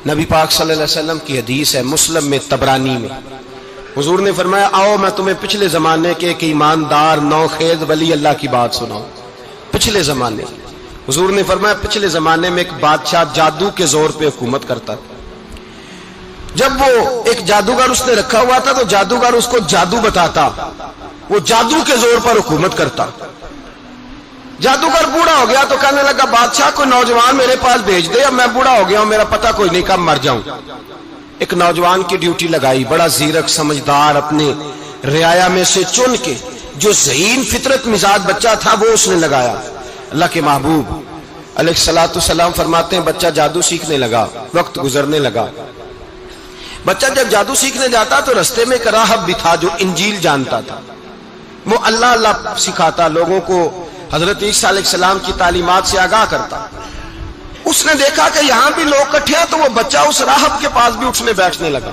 نبی پاک صلی اللہ علیہ وسلم کی حدیث ہے مسلم میں طبرانی میں، حضور نے فرمایا آؤ میں تمہیں پچھلے زمانے کے ایک ایماندار نوخیز ولی اللہ کی بات سناؤں۔ پچھلے زمانے حضور نے فرمایا پچھلے زمانے میں ایک بادشاہ جادو کے زور پہ حکومت کرتا تھا۔ جب وہ ایک جادوگر اس نے رکھا ہوا تھا تو جادوگر اس کو جادو بتاتا، وہ جادو کے زور پر حکومت کرتا۔ جادوگر بوڑھا ہو گیا تو کہنے لگا بادشاہ کوئی نوجوان میرے پاس بھیج دے، اب میں بوڑھا ہو گیا ہوں، میرا پتہ کوئی نہیں کب مر جاؤں۔ ایک نوجوان کی ڈیوٹی لگائی، بڑا زیرک سمجھدار اپنے رعایا میں سے چن کے جو ذہین فطرت مزاج بچہ تھا وہ اس نے لگایا۔ اللہ کے محبوب علیہ الصلوۃ والسلام فرماتے ہیں بچہ جادو سیکھنے لگا، وقت گزرنے لگا۔ بچہ جب جادو سیکھنے جاتا تو رستے میں ایک راہب بھی تھا جو انجیل جانتا تھا، وہ اللہ اللہ سکھاتا، لوگوں کو حضرت عیسیٰ علیہ السلام کی تعلیمات سے آگاہ کرتا۔ اس نے دیکھا کہ یہاں بھی لوگ اکٹھے ہیں تو وہ بچہ اس راہب کے پاس بھی اٹھنے بیٹھنے لگا۔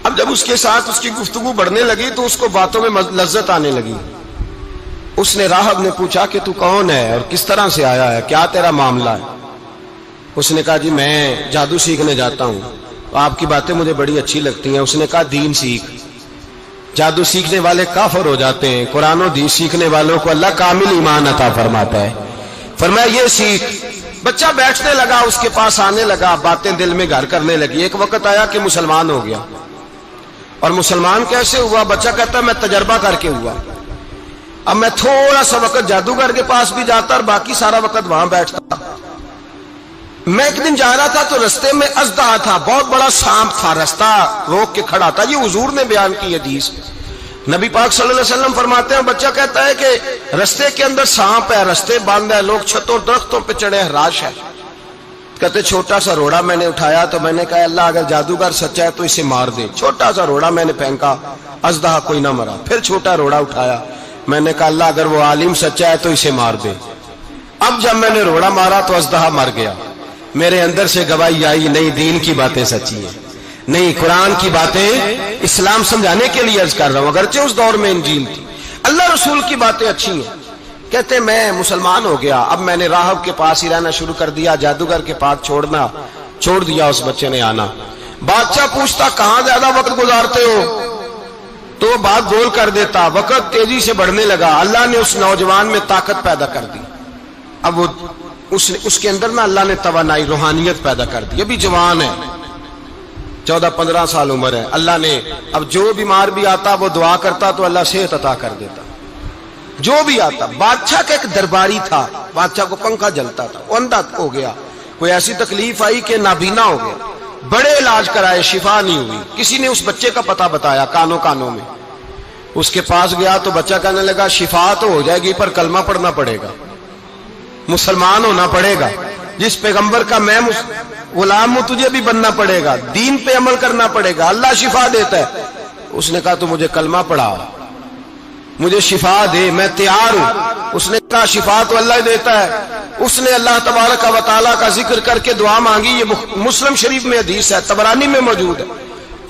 اب جب اس کے ساتھ اس کی گفتگو بڑھنے لگی تو اس کو باتوں میں لذت آنے لگی۔ اس نے راہب نے پوچھا کہ تو کون ہے اور کس طرح سے آیا ہے، کیا تیرا معاملہ ہے؟ اس نے کہا جی میں جادو سیکھنے جاتا ہوں، آپ کی باتیں مجھے بڑی اچھی لگتی ہیں۔ اس نے کہا دین سیکھ، جادو سیکھنے والے کافر ہو جاتے ہیں، قرآن و حدیث سیکھنے والوں کو اللہ کامل ایمان عطا فرماتا ہے۔ فرمایا یہ سیکھ۔ بچہ بیٹھنے لگا، اس کے پاس آنے لگا، باتیں دل میں گھر کرنے لگی۔ ایک وقت آیا کہ مسلمان ہو گیا، اور مسلمان کیسے ہوا؟ بچہ کہتا ہے میں تجربہ کر کے ہوا۔ اب میں تھوڑا سا وقت جادوگر کے پاس بھی جاتا اور باقی سارا وقت وہاں بیٹھتا۔ میں ایک دن جا رہا تھا تو رستے میں اژدہا تھا، بہت بڑا سانپ تھا، رستہ روک کے کھڑا تھا۔ یہ حضور نے بیان کی حدیث۔ نبی پاک صلی اللہ علیہ وسلم فرماتے ہیں بچہ کہتا ہے کہ رستے کے اندر سانپ ہے، رستے بند ہے، لوگ چھتوں درختوں پہ چڑھے، ہراش ہے۔ کہتے چھوٹا سا روڑا میں نے اٹھایا تو میں نے کہا اللہ اگر جادوگر سچا ہے تو اسے مار دے۔ چھوٹا سا روڑا میں نے پھینکا، اژدہا کوئی نہ مرا۔ پھر چھوٹا روڑا اٹھایا، میں نے کہا اللہ اگر وہ عالم سچا ہے تو اسے مار دے۔ اب جب میں نے روڑا مارا تو اژدہا مر گیا۔ میرے اندر سے گواہی آئی نہیں دین کی باتیں سچی ہیں، نہیں قرآن کی باتیں اسلام سمجھانے کے لیے عرض کر رہا ہوں، اگرچہ اس دور میں انجیل تھی، اللہ رسول کی باتیں اچھی ہیں۔ کہتے میں مسلمان ہو گیا، اب میں نے راہب کے پاس ہی رہنا شروع کر دیا، جادوگر کے پاس چھوڑ دیا اس بچے نے آنا۔ بادشاہ پوچھتا کہاں زیادہ وقت گزارتے ہو تو وہ بات گول کر دیتا۔ وقت تیزی سے بڑھنے لگا، اللہ نے اس نوجوان میں طاقت پیدا کر دی۔ اب وہ اس کے اندر نا اللہ نے توانائی روحانیت پیدا کر دی، ابھی جوان ہے، 14-15 سال عمر ہے۔ اللہ نے اب جو بیمار بھی آتا وہ دعا کرتا تو اللہ صحت عطا کر دیتا، جو بھی آتا۔ بادشاہ کا ایک درباری تھا، بادشاہ کو پنکھا جلتا تھا، وہ اندھا ہو گیا، کوئی ایسی تکلیف آئی کہ نابینا ہو گیا، بڑے علاج کرائے شفا نہیں ہوئی۔ کسی نے اس بچے کا پتہ بتایا کانوں میں، اس کے پاس گیا تو بچہ کہنے لگا شفا تو ہو جائے گی پر کلمہ پڑھنا پڑے گا، مسلمان ہونا پڑے گا، جس پیغمبر کا میں غلام ہوں تجھے بھی بننا پڑے گا، دین پہ عمل کرنا پڑے گا، اللہ شفا دیتا ہے۔ اس نے کہا تو مجھے کلمہ پڑھا، مجھے شفا دے، میں تیار ہوں۔ اس نے کہا شفا تو اللہ ہی دیتا ہے۔ اس نے اللہ تبارک و تعالیٰ کا ذکر کر کے دعا مانگی، یہ مسلم شریف میں حدیث ہے، طبرانی میں موجود ہے۔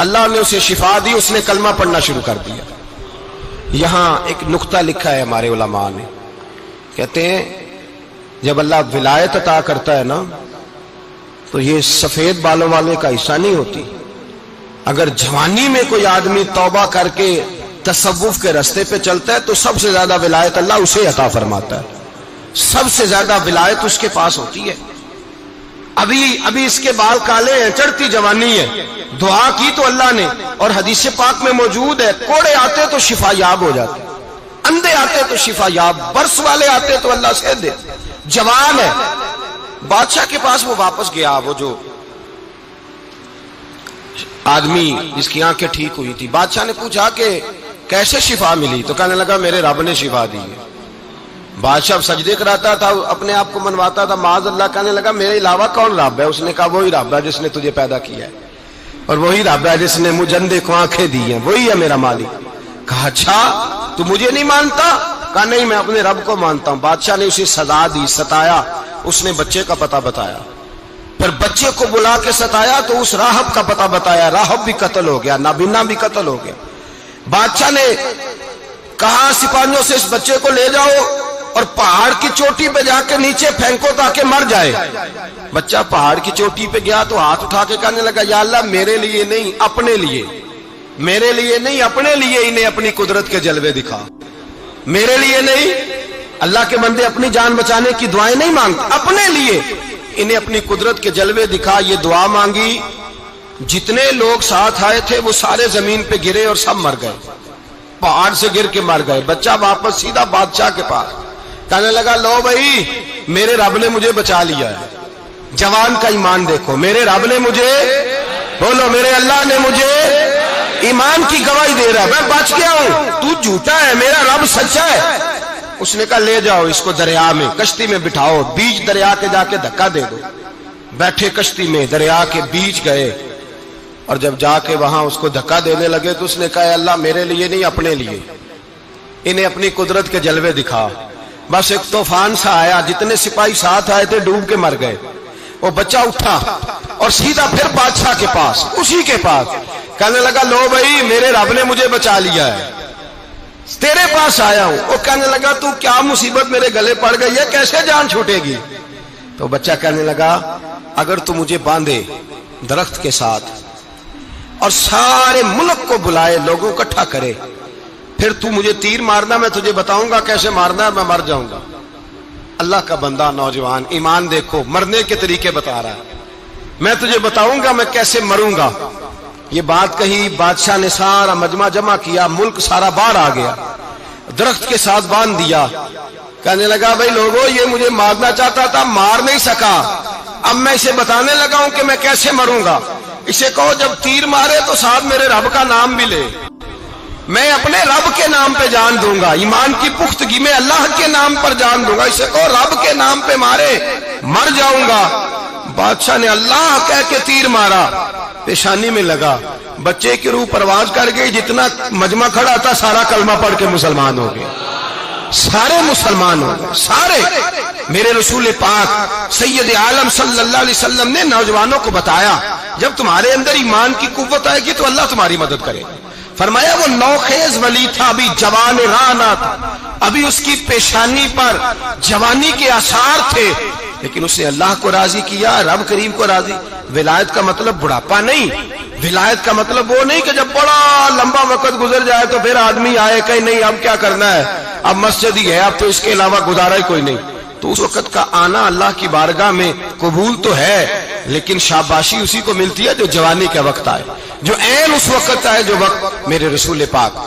اللہ نے اسے شفا دی، اس نے کلمہ پڑھنا شروع کر دیا۔ یہاں ایک نقطہ لکھا ہے ہمارے علماء نے، کہتے ہیں جب اللہ ولایت عطا کرتا ہے نا تو یہ سفید بالوں والے کا حصہ نہیں ہوتی۔ اگر جوانی میں کوئی آدمی توبہ کر کے تصوف کے راستے پہ چلتا ہے تو سب سے زیادہ ولایت اللہ اسے عطا فرماتا ہے، سب سے زیادہ ولایت اس کے پاس ہوتی ہے۔ ابھی اس کے بال کالے ہیں، چڑھتی جوانی ہے، دعا کی تو اللہ نے، اور حدیث پاک میں موجود ہے کوڑے آتے تو شفا یاب ہو جاتے، اندھے آتے تو شفا یاب، برس والے آتے تو اللہ سے دے۔ جوان ہے، بادشاہ کے پاس وہ واپس گیا، وہ جو آدمی جس کی آنکھیں ٹھیک ہوئی تھی۔ بادشاہ نے پوچھا کہ کیسے شفا ملی؟ تو کہنے لگا میرے رب نے شفا دی ہے۔ بادشاہ سجدے کراتا تھا، اپنے آپ کو منواتا تھا، معاذ اللہ، کہنے لگا میرے علاوہ کون رب ہے؟ اس نے کہا وہی رب ہے جس نے تجھے پیدا کیا ہے، اور وہی رب ہے جس نے مجھے اندھے کو آنکھیں دی ہیں، وہی ہے میرا مالک۔ کہا اچھا تو مجھے نہیں مانتا؟ کہا نہیں میں اپنے رب کو مانتا ہوں۔ بادشاہ نے اسے سزا دی، ستایا، اس نے بچے کا پتہ بتایا، پھر بچے کو بلا کے ستایا تو اس راہب کا پتہ بتایا، راہب بھی قتل ہو گیا، نابینا بھی قتل ہو گیا۔ بادشاہ نے کہا سپاہیوں سے اس بچے کو لے جاؤ اور پہاڑ کی چوٹی پہ جا کے نیچے پھینکو تاکہ مر جائے. بچہ پہاڑ کی چوٹی پہ گیا تو ہاتھ اٹھا کے کہنے لگا یا اللہ میرے لیے نہیں اپنے لیے، میرے لیے نہیں اپنے لیے انہیں اپنی قدرت کے جلوے دکھا. میرے لیے نہیں، اللہ کے بندے اپنی جان بچانے کی دعائیں نہیں مانگتے، اپنے لیے انہیں اپنی قدرت کے جلوے دکھا. یہ دعا مانگی، جتنے لوگ ساتھ آئے تھے وہ سارے زمین پہ گرے اور سب مر گئے، پہاڑ سے گر کے مر گئے. بچہ واپس سیدھا بادشاہ کے پاس کہنے لگا لو بھائی میرے رب نے مجھے بچا لیا ہے. جوان کا ایمان دیکھو، میرے رب نے مجھے، بولو میرے اللہ نے مجھے ایمان کی گواہی دے رہا ہے، میں بچ گیا ہوں، تو جھوٹا ہے میرا رب سچا ہے. اس نے کہا لے جاؤ اس کو دریا میں، کشتی میں بٹھاؤ، بیچ دریا کے جا کے دھکا دے دو. بیٹھے کشتی میں، دریا کے بیچ گئے، اور جب جا کے وہاں اس کو دھکا دینے لگے تو اس نے کہا اللہ میرے لیے نہیں اپنے لیے انہیں اپنی قدرت کے جلوے دکھا. بس ایک طوفان سا آیا، جتنے سپاہی ساتھ آئے تھے ڈوب کے مر گئے. وہ بچہ اٹھا اور سیدھا پھر بادشاہ کے پاس، اسی کے پاس کہنے لگا لو بھائی میرے رب نے مجھے بچا لیا ہے، تیرے پاس آیا ہوں. وہ کہنے لگا تو کیا مصیبت میرے گلے پڑ گئی ہے، کیسے جان چھوٹے گی؟ تو بچہ کہنے لگا اگر تو مجھے باندھے درخت کے ساتھ اور سارے ملک کو بلائے، لوگوں کو اکٹھا کرے، پھر تو مجھے تیر مارنا، میں تجھے بتاؤں گا کیسے مارنا ہے، میں مر جاؤں گا. اللہ کا بندہ نوجوان ایمان دیکھو، مرنے کے طریقے بتا رہا ہے، میں تجھے بتاؤں گا میں کیسے مروں گا. یہ بات کہی، بادشاہ نے سارا مجمع جمع کیا، ملک سارا باہر آ گیا، درخت کے ساتھ باندھ دیا. کہنے لگا بھائی لوگوں یہ مجھے مارنا چاہتا تھا، مار نہیں سکا، اب میں اسے بتانے لگا ہوں کہ میں کیسے مروں گا. اسے کہو جب تیر مارے تو ساتھ میرے رب کا نام بھی لے، میں اپنے رب کے نام پہ جان دوں گا، ایمان کی پختگی میں اللہ کے نام پر جان دوں گا. اسے کہو رب کے نام پہ مارے، مر جاؤں گا. بادشاہ نے اللہ کہہ کے تیر مارا، پیشانی میں لگا، بچے کی روح پرواز کر گئی. جتنا مجمع کھڑا تھا سارا کلمہ پڑھ کے مسلمان ہو گئے، سارے مسلمان ہو گئے سارے. میرے رسول پاک سید عالم صلی اللہ علیہ وسلم نے نوجوانوں کو بتایا جب تمہارے اندر ایمان کی قوت آئے گی تو اللہ تمہاری مدد کرے. فرمایا وہ نوخیز ولی تھا، ابھی جوان رانا تھا، ابھی اس کی پیشانی پر جوانی کے آثار تھے، لیکن اس نے اللہ کو راضی کیا، رب کریم کو راضی. ولایت کا مطلب بڑھاپا نہیں، ولایت کا مطلب وہ نہیں کہ جب بڑا لمبا وقت گزر جائے تو پھر آدمی آئے کہ نہیں اب کیا کرنا ہے، اب مسجد ہی ہے، اب تو اس کے علاوہ گزارا ہی کوئی نہیں. تو اس وقت کا آنا اللہ کی بارگاہ میں قبول تو ہے، لیکن شاباشی اسی کو ملتی ہے جو جوانی کا وقت آئے، جو عین اس وقت آئے جو وقت میرے رسول پاک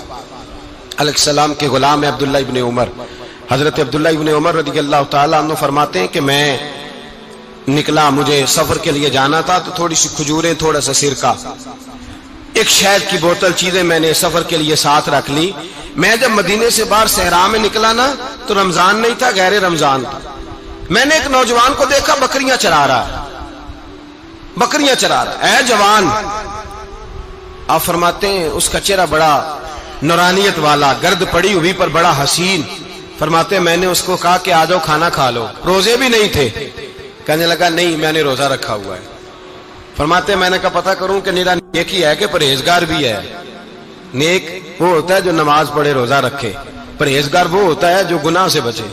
علیہ السلام کے غلام عبداللہ ابن عمر، حضرت عبداللہ ابن عمر رضی اللہ تعالیٰ عنہ فرماتے ہیں کہ میں نکلا، مجھے سفر کے لیے جانا تھا، تو تھوڑی سی کھجوریں، تھوڑا سا سرکہ، ایک شہد کی بوتل، چیزیں میں نے سفر کے لیے ساتھ رکھ لی. میں جب مدینے سے باہر صحرا میں نکلا نا تو رمضان نہیں تھا، غیر رمضان تھا. میں نے ایک نوجوان کو دیکھا بکریاں چرا رہا ہے، بکریاں چرا رہا ہے. اے جوان، آپ فرماتے ہیں اس کا چہرہ بڑا نورانیت والا، گرد پڑی ہوئی پر بڑا حسین. فرماتے ہیں میں نے اس کو کہا کہ آ جاؤ کھانا کھا لو، روزے بھی نہیں تھے. کہنے لگا نہیں میں نے روزہ رکھا ہوا ہے. فرماتے ہیں میں نے کہا پتہ کروں کہ نیرا نیک ہی ہے کہ پرہیزگار بھی ہے. نیک وہ ہوتا ہے جو نماز پڑھے روزہ رکھے، پرہیزگار وہ ہوتا ہے جو گناہ سے بچے،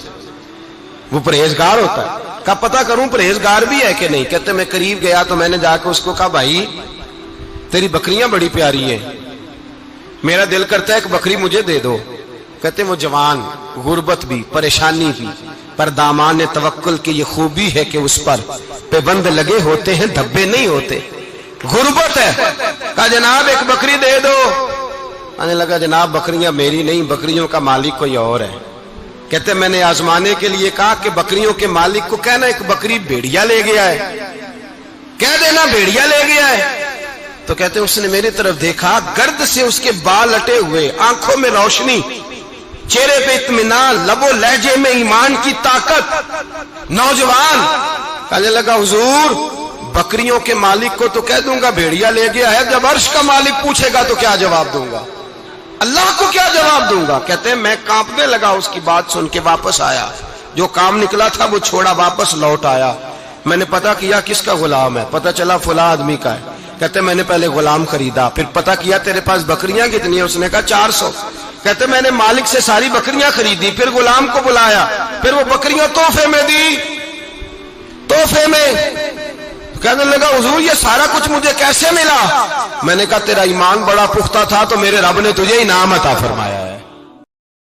وہ پرہیزگار ہوتا ہے. کہا پتہ کروں پرہیزگار بھی ہے کہ نہیں. کہتے میں قریب گیا تو میں نے جا کے اس کو کہا بھائی تیری بکریاں بڑی پیاری ہیں، میرا دل کرتا ہے ایک بکری مجھے دے دو. کہتے وہ جوان، غربت بھی، پریشانی بھی، پر دامان توکل کی یہ خوبی ہے کہ اس پر پابند لگے ہوتے ہیں، دھبے نہیں ہوتے. غربت ہے. کہا جناب ایک بکری دے دو. آنے لگا جناب بکریاں میری نہیں، بکریوں کا مالک کوئی اور ہے. کہتے میں نے آزمانے کے لیے کہا کہ بکریوں کے مالک کو کہنا ایک بکری بھیڑیا لے گیا ہے، کہہ دینا بھیڑیا لے گیا ہے. تو کہتے اس نے میری طرف دیکھا، گرد سے اس کے بال لٹے ہوئے، آنکھوں میں روشنی، چہرے پہ اطمینان، لب و لہجے میں ایمان کی طاقت. نوجوان کہنے لگا حضور بکریوں کے مالک کو تو کہہ دوں گا بھیڑیا لے گیا ہے، جب عرش کا مالک پوچھے گا تو کیا جواب دوں گا، اللہ کو کیا جواب دوں گا. کہتے ہیں میں کانپنے لگا اس کی بات سن کے. واپس آیا، جو کام نکلا تھا وہ چھوڑا، واپس لوٹ آیا. میں نے پتہ کیا کس کا غلام ہے، پتہ چلا فلاں آدمی کا ہے. کہتے میں نے پہلے غلام خریدا، پھر پتہ کیا تیرے پاس بکریاں کتنی ہیں، اس نے کہا 400. کہتے میں نے مالک سے ساری بکریاں خریدی، پھر غلام کو بلایا، پھر وہ بکریاں تحفے میں دی، تحفے میں۔ کہنے لگا حضور یہ سارا کچھ مجھے کیسے ملا؟ میں نے کہا تیرا ایمان بڑا پختہ تھا تو میرے رب نے تجھے انعام عطا فرمایا۔